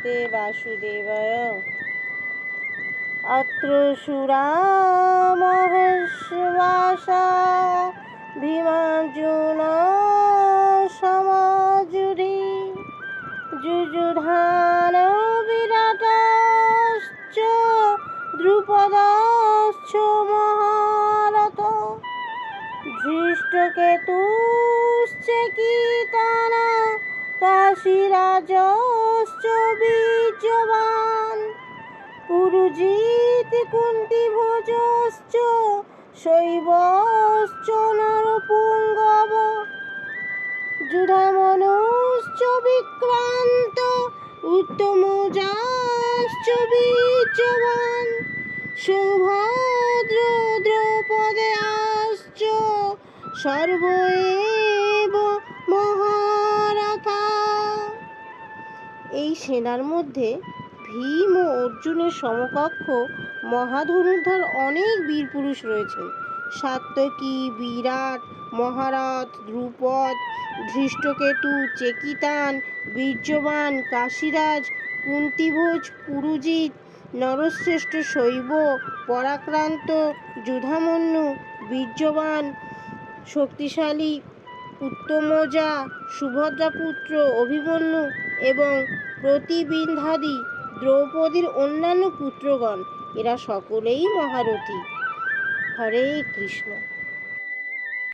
শ্রীমতে বাসুদেবায়। অত্র সুরা মহেশ্বসা ভীমার্জুন সমাযুধি যুযুধান বিরাটশ্চ দ্রুপদশ্চ মহারথ ধৃষ্টকেতুশ্চ কীর্তনা কাশীরাজশ্চ বীর্যবান পুরুজিত কুন্তিভোজশ্চ শৈবশ্চ নরপুঙ্গব যুধামনুশ্চ বিক্রান্ত উত্তমৌজাশ্চ বীর্যবান সৌভদ্র দ্রৌপদেয়াশ্চ সর্ব এব মহারথা। এই সেনার মধ্যে ভীম ও অর্জুনের সমকক্ষ মহাধনুর্ধর অনেক বীরপুরুষ রয়েছেন। সাত্যকী, বিরাট, মহারথ, দ্রুপদ, ধৃষ্টকেতু, চেকিতান, বীর্যবান, কাশীরাজ, কুন্তিভোজ, পুরুজিত, নরশ্রেষ্ঠ শৈব, পরাক্রান্ত, যুধামন্যু, বীর্যবান, শক্তিশালী, উত্তমৌজা, সুভদ্রাপুত্র অভিমন্যু এবং প্রতিবিন্ধাদি দ্রৌপদীর অন্যান্য পুত্রগণ, এরা সকলেই মহারথী। হরে কৃষ্ণ।